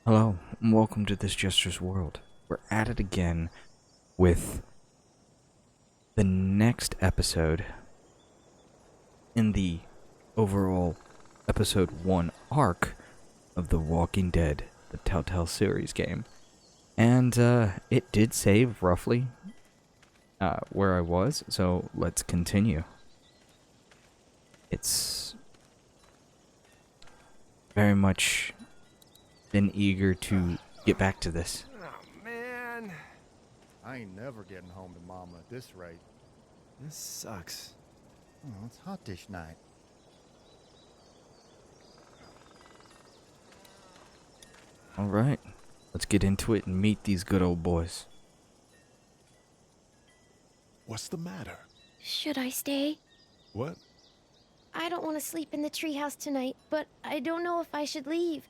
Hello, and welcome to this Jester's World. We're at it again with the next episode in the overall episode 1 arc of The Walking Dead, the Telltale series game. And it did save roughly where I was, so let's continue. It's very much been eager to get back to this. Oh, man. I ain't never getting home to Mama at this rate. This sucks. Oh, it's hot dish night. Alright, let's get into it and meet these good old boys. What's the matter? Should I stay? What? I don't want to sleep in the treehouse tonight, but I don't know if I should leave.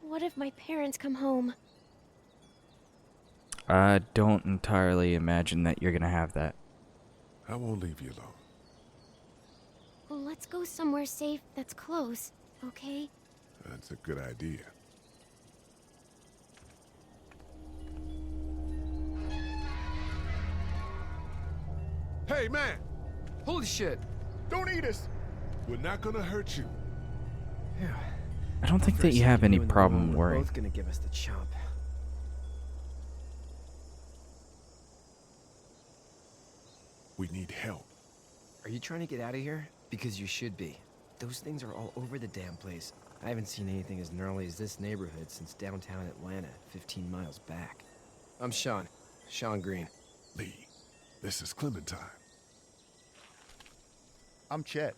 What if my parents come home? I don't entirely imagine that you're gonna have that. I won't leave you alone. Well, let's go somewhere safe that's close, okay? That's a good idea. Hey, man! Holy shit. Don't eat us! We're not gonna hurt you. I don't think that you have any problem worrying. Both gonna give us the chomp. We need help. Are you trying to get out of here? Because you should be. Those things are all over the damn place. I haven't seen anything as gnarly as this neighborhood since downtown Atlanta, 15 miles back. I'm Sean. Sean Green. Lee, this is Clementine. I'm Chet.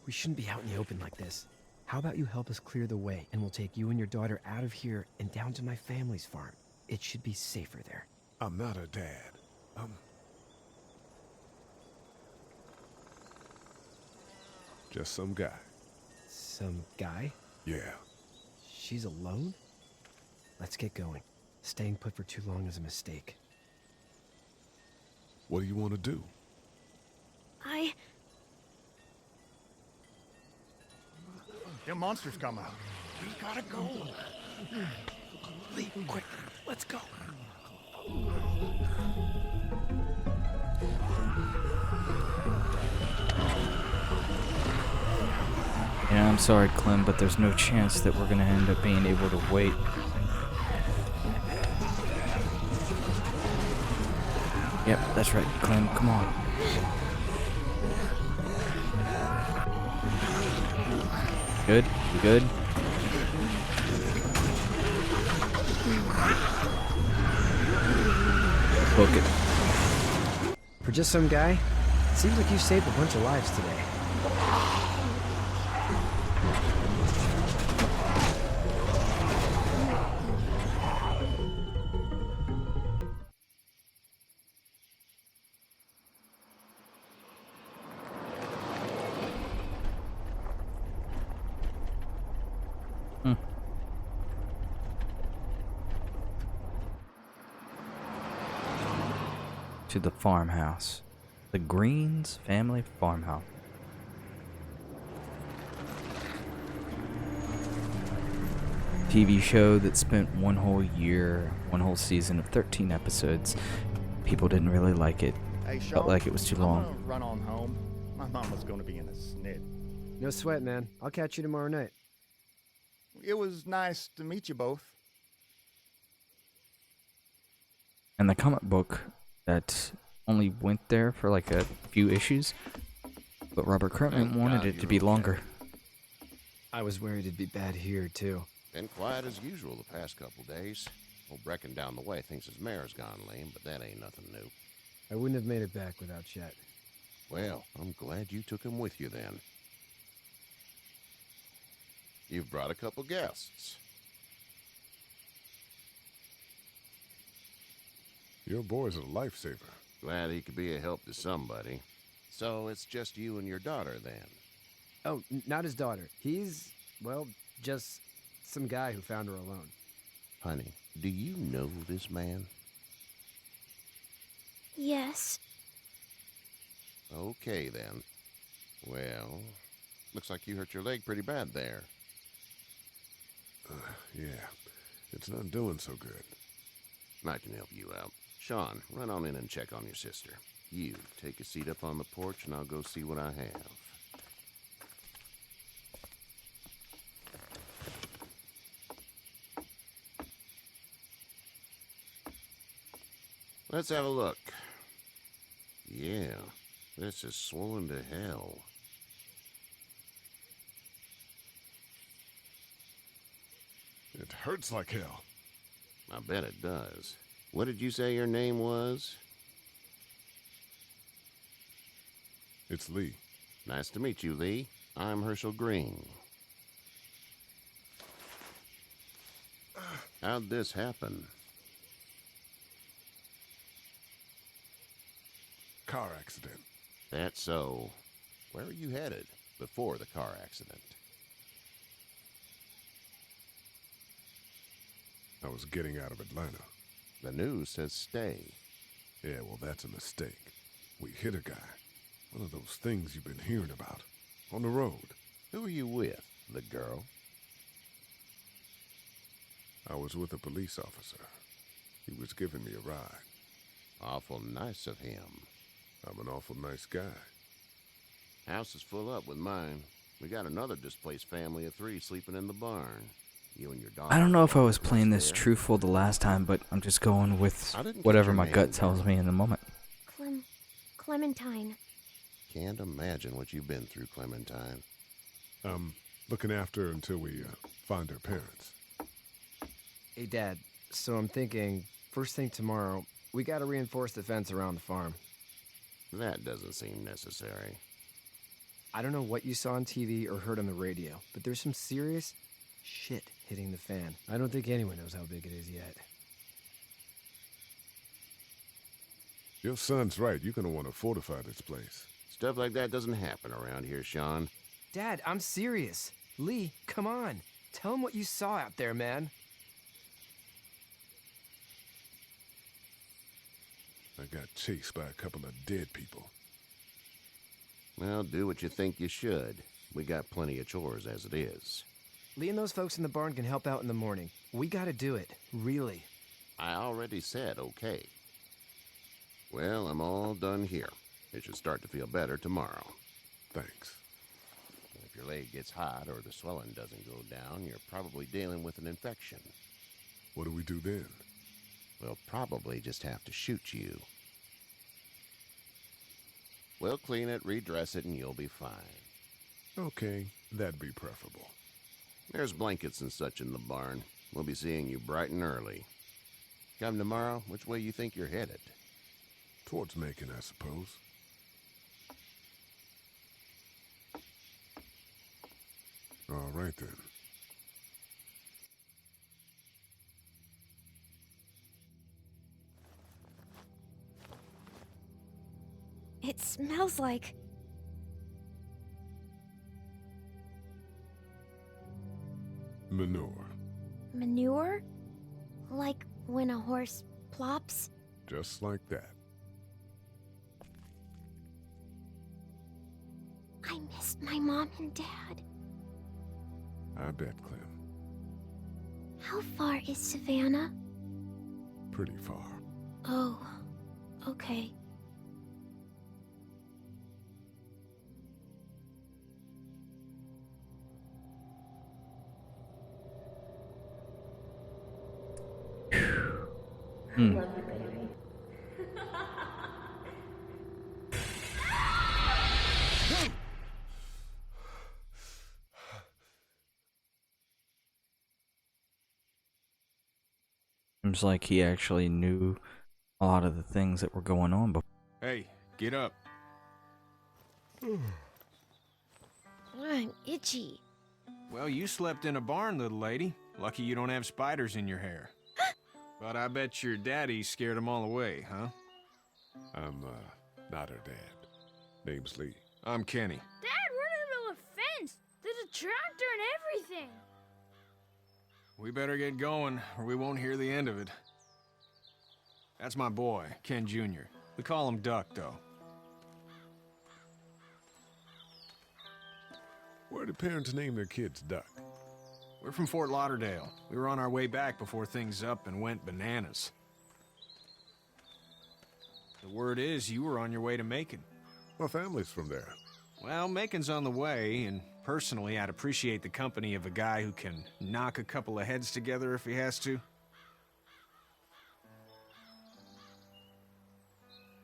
We shouldn't be out in the open like this. How about you help us clear the way, and we'll take you and your daughter out of here and down to my family's farm. It should be safer there. I'm not her dad. Just some guy. Some guy? Yeah. She's alone? Let's get going. Staying put for too long is a mistake. What do you want to do? Them monsters come out. We gotta go. Lee, quick, let's go. Yeah, I'm sorry, Clem, but there's no chance that we're gonna end up being able to wait. Yep, that's right, Clem, come on. Good? You good? Book it. For just some guy, seems like you saved a bunch of lives today. To the farmhouse. The Greens family farmhouse. TV show that spent one whole year, one whole season of 13 episodes. People didn't really like it. Hey, Sean. Felt like it was too long. I'm gonna run on home. My mama's gonna be in a snit. No sweat, man. I'll catch you tomorrow night. It was nice to meet you both. And the comic book that only went there for like a few issues, but Robert Kirkman wanted it to be longer. I was worried it'd be bad here, too. Been quiet as usual the past couple days. Old Brecken down the way thinks his mare's gone lame, but that ain't nothing new. I wouldn't have made it back without Chet. Well, I'm glad you took him with you then. You've brought a couple guests. Your boy's a lifesaver. Glad he could be a help to somebody. So it's just you and your daughter then? Oh, not his daughter. He's, well, just some guy who found her alone. Honey, do you know this man? Yes. Okay then. Well, looks like you hurt your leg pretty bad there. Yeah, it's not doing so good. I can help you out. Sean, run on in and check on your sister. You, take a seat up on the porch and I'll go see what I have. Let's have a look. Yeah, this is swollen to hell. It hurts like hell. I bet it does. What did you say your name was? It's Lee. Nice to meet you, Lee. I'm Herschel Green. How'd this happen? Car accident. That's so. Where were you headed before the car accident? I was getting out of Atlanta. The news says stay. Yeah, well, that's a mistake. We hit a guy. One of those things you've been hearing about. On the road. Who are you with? The girl? I was with a police officer. He was giving me a ride. Awful nice of him. I'm an awful nice guy. House is full up with mine. We got another displaced family of 3 sleeping in the barn. You and your daughter. I don't know if I was playing this truthful the last time, but I'm just going with I didn't get whatever your my name, gut tells girl. me in the moment. Clementine. Can't imagine what you've been through, Clementine. I'm looking after her until we find her parents. Hey, Dad, so I'm thinking, first thing tomorrow, we gotta reinforce the fence around the farm. That doesn't seem necessary. I don't know what you saw on TV or heard on the radio, but there's some serious shit hitting the fan. I don't think anyone knows how big it is yet. Your son's right. You're gonna want to fortify this place. Stuff like that doesn't happen around here, Sean. Dad, I'm serious. Lee, come on. Tell him what you saw out there, man. I got chased by a couple of dead people. Well, do what you think you should. We got plenty of chores as it is. Lee and those folks in the barn can help out in the morning. We gotta do it. Really. I already said okay. Well, I'm all done here. It should start to feel better tomorrow. Thanks. If your leg gets hot or the swelling doesn't go down, you're probably dealing with an infection. What do we do then? We'll probably just have to shoot you. We'll clean it, redress it, and you'll be fine. Okay, that'd be preferable. There's blankets and such in the barn. We'll be seeing you bright and early. Come tomorrow, which way you think you're headed? Towards Macon, I suppose. All right, then. It smells like... Manure. manure? Like when a horse plops? Just like that. I missed my mom and dad. I bet, Clem. How far is Savannah? Pretty far. Oh, okay. Seems like he actually knew a lot of the things that were going on before. Hey, get up. I'm itchy. Well, you slept in a barn, little lady. Lucky you don't have spiders in your hair. But I bet your daddy scared them all away, huh? I'm, not her dad. Name's Lee. I'm Kenny. Dad, we're in the middle of a fence. There's a tractor and everything. We better get going, or we won't hear the end of it. That's my boy, Ken Jr. We call him Duck, though. Where do parents name their kids Duck? We're from Fort Lauderdale. We were on our way back before things up and went bananas. The word is you were on your way to Macon. My family's from there. Well, Macon's on the way, and personally, I'd appreciate the company of a guy who can knock a couple of heads together if he has to.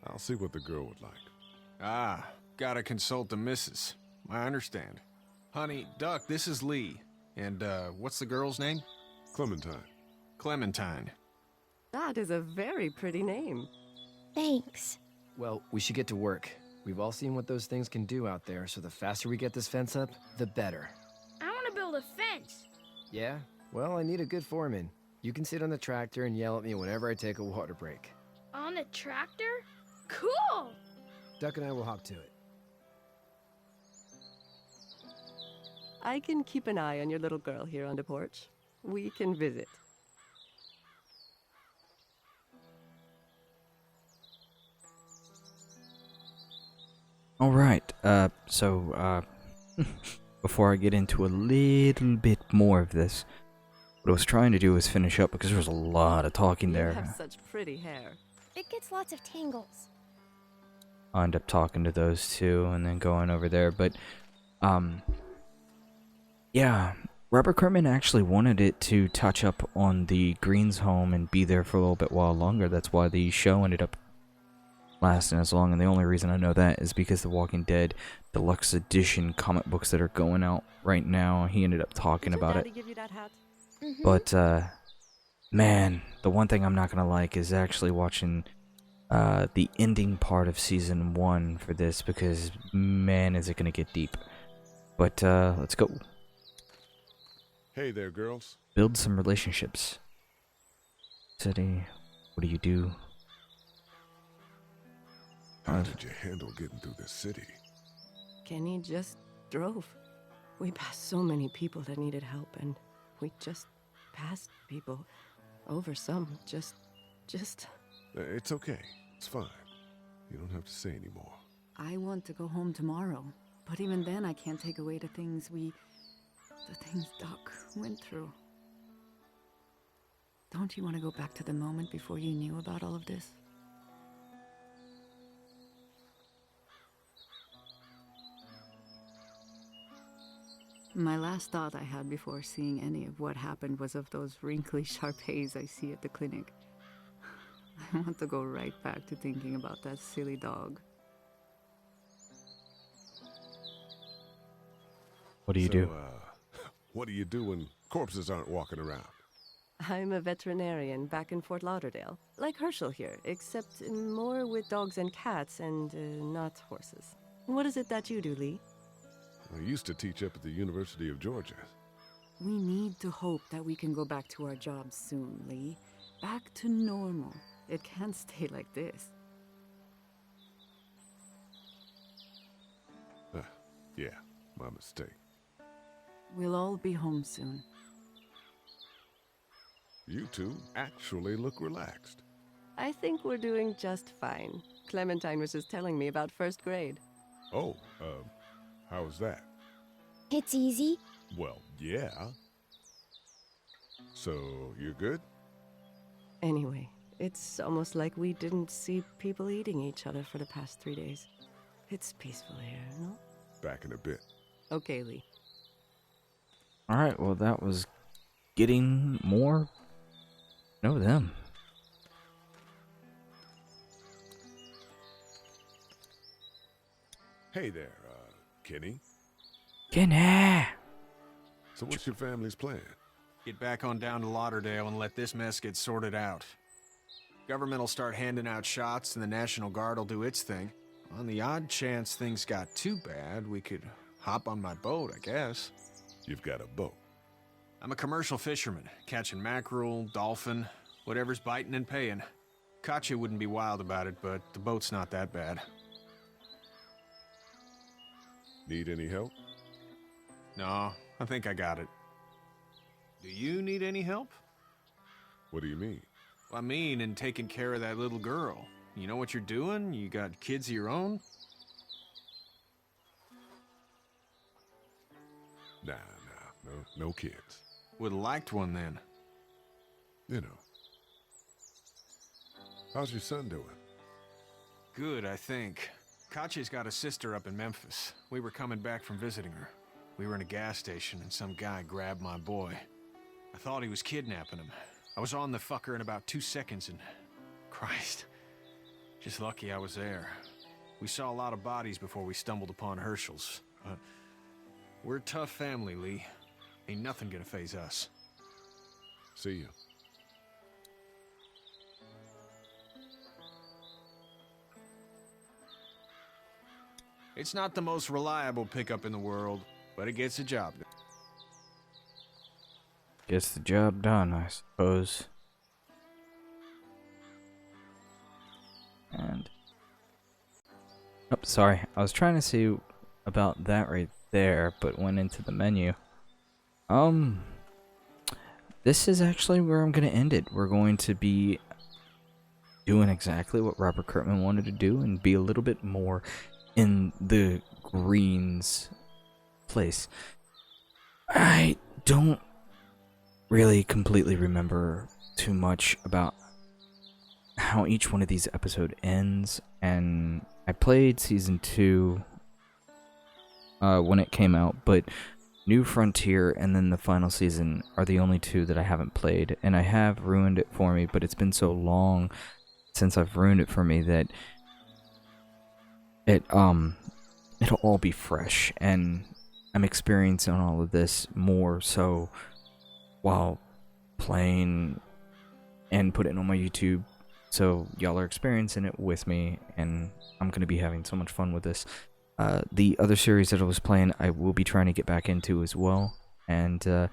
I'll see what the girl would like. Ah, gotta consult the missus. I understand. Honey, Duck, this is Lee. And, what's the girl's name? Clementine. Clementine. That is a very pretty name. Thanks. Well, we should get to work. We've all seen what those things can do out there, so the faster we get this fence up, the better. I want to build a fence. Yeah? Well, I need a good foreman. You can sit on the tractor and yell at me whenever I take a water break. On the tractor? Cool! Duck and I will hop to it. I can keep an eye on your little girl here on the porch. We can visit. All right. Before I get into a little bit more of this, what I was trying to do was finish up because there was a lot of talking You there. have such pretty hair. It gets lots of tangles. I'll end up talking to those two and then going over there. But, yeah, Robert Kirkman actually wanted it to touch up on the Greens home and be there for a little bit while longer. That's why the show ended up lasting as long. And the only reason I know that is because the Walking Dead Deluxe Edition comic books that are going out right now, he ended up talking Did your about daddy it. give you that hat? But, man, the one thing I'm not going to like is actually watching the ending part of Season 1 for this because, man, is it going to get deep. But, let's go. Hey there, girls. Build some relationships. City, what do you do? How did you handle getting through the city? Kenny just drove. We passed so many people that needed help, and we just passed people. Over some, just... It's okay. It's fine. You don't have to say anymore. I want to go home tomorrow, but even then I can't take away the things Doc went through. Don't you want to go back to the moment before you knew about all of this? My last thought I had before seeing any of what happened was of those wrinkly Shar-Peis I see at the clinic. I want to go right back to thinking about that silly dog. What do you do? What do you do when corpses aren't walking around? I'm a veterinarian back in Fort Lauderdale. Like Herschel here, except more with dogs and cats and not horses. What is it that you do, Lee? I used to teach up at the University of Georgia. We need to hope that we can go back to our jobs soon, Lee. Back to normal. It can't stay like this. Yeah, my mistake. We'll all be home soon. You two actually look relaxed. I think we're doing just fine. Clementine was just telling me about first grade. Oh, how was that? It's easy. Well, yeah. So, you're good? Anyway, it's almost like we didn't see people eating each other for the past 3 days. It's peaceful here, no? Back in a bit. Okay, Lee. Alright, well, that was getting more know them. Hey there, Kenny. Kenny! So what's your family's plan? Get back on down to Lauderdale and let this mess get sorted out. Government will start handing out shots and the National Guard will do its thing. On the odd chance things got too bad, we could hop on my boat, I guess. You've got a boat. I'm a commercial fisherman, catching mackerel, dolphin, whatever's biting and paying. Katya wouldn't be wild about it, but the boat's not that bad. Need any help? No, I think I got it. Do you need any help? What do you mean? I mean, in taking care of that little girl. You know what you're doing? You got kids of your own? Nah, no kids. Would've liked one then. You know. How's your son doing? Good, I think. Kachi's got a sister up in Memphis. We were coming back from visiting her. We were in a gas station and some guy grabbed my boy. I thought he was kidnapping him. I was on the fucker in about 2 seconds and... Christ. Just lucky I was there. We saw a lot of bodies before we stumbled upon Herschel's. But we're a tough family, Lee. Ain't nothing gonna faze us. See you. It's not the most reliable pickup in the world, but it gets the job done. Gets the job done, I suppose. And... Oh, sorry. I was trying to see about that right there, but went into the menu. This is actually where I'm going to end it. We're going to be doing exactly what Robert Kirkman wanted to do and be a little bit more in the Greens place. I don't really completely remember too much about how each one of these episodes ends, and I played season 2 when it came out, but New Frontier and then the final season are the only 2 that I haven't played, and I have ruined it for me, but it's been so long since I've ruined it for me that it'll all be fresh, and I'm experiencing all of this more so while playing and putting it on my YouTube, so y'all are experiencing it with me, and I'm going to be having so much fun with this. The other series that I was playing, I will be trying to get back into as well, and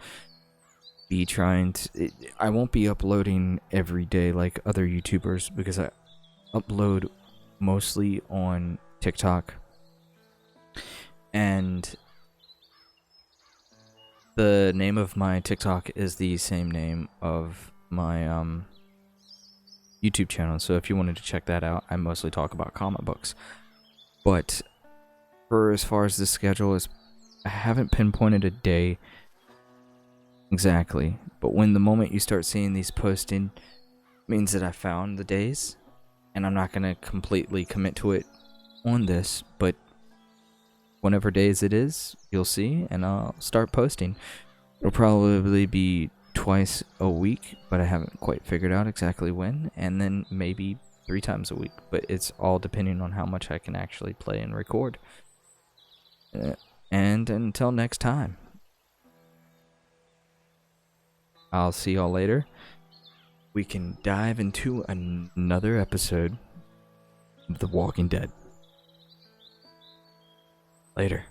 be trying to... I won't be uploading every day like other YouTubers, because I upload mostly on TikTok, and the name of my TikTok is the same name of my YouTube channel, so if you wanted to check that out, I mostly talk about comic books. But for as far as the schedule is, I haven't pinpointed a day exactly, but when the moment you start seeing these posting means that I found the days, and I'm not going to completely commit to it on this, but whenever days it is, you'll see, and I'll start posting. It'll probably be twice a week, but I haven't quite figured out exactly when, and then maybe 3 times a week, but it's all depending on how much I can actually play and record. And until next time, I'll see y'all later. We can dive into another episode of The Walking Dead. Later.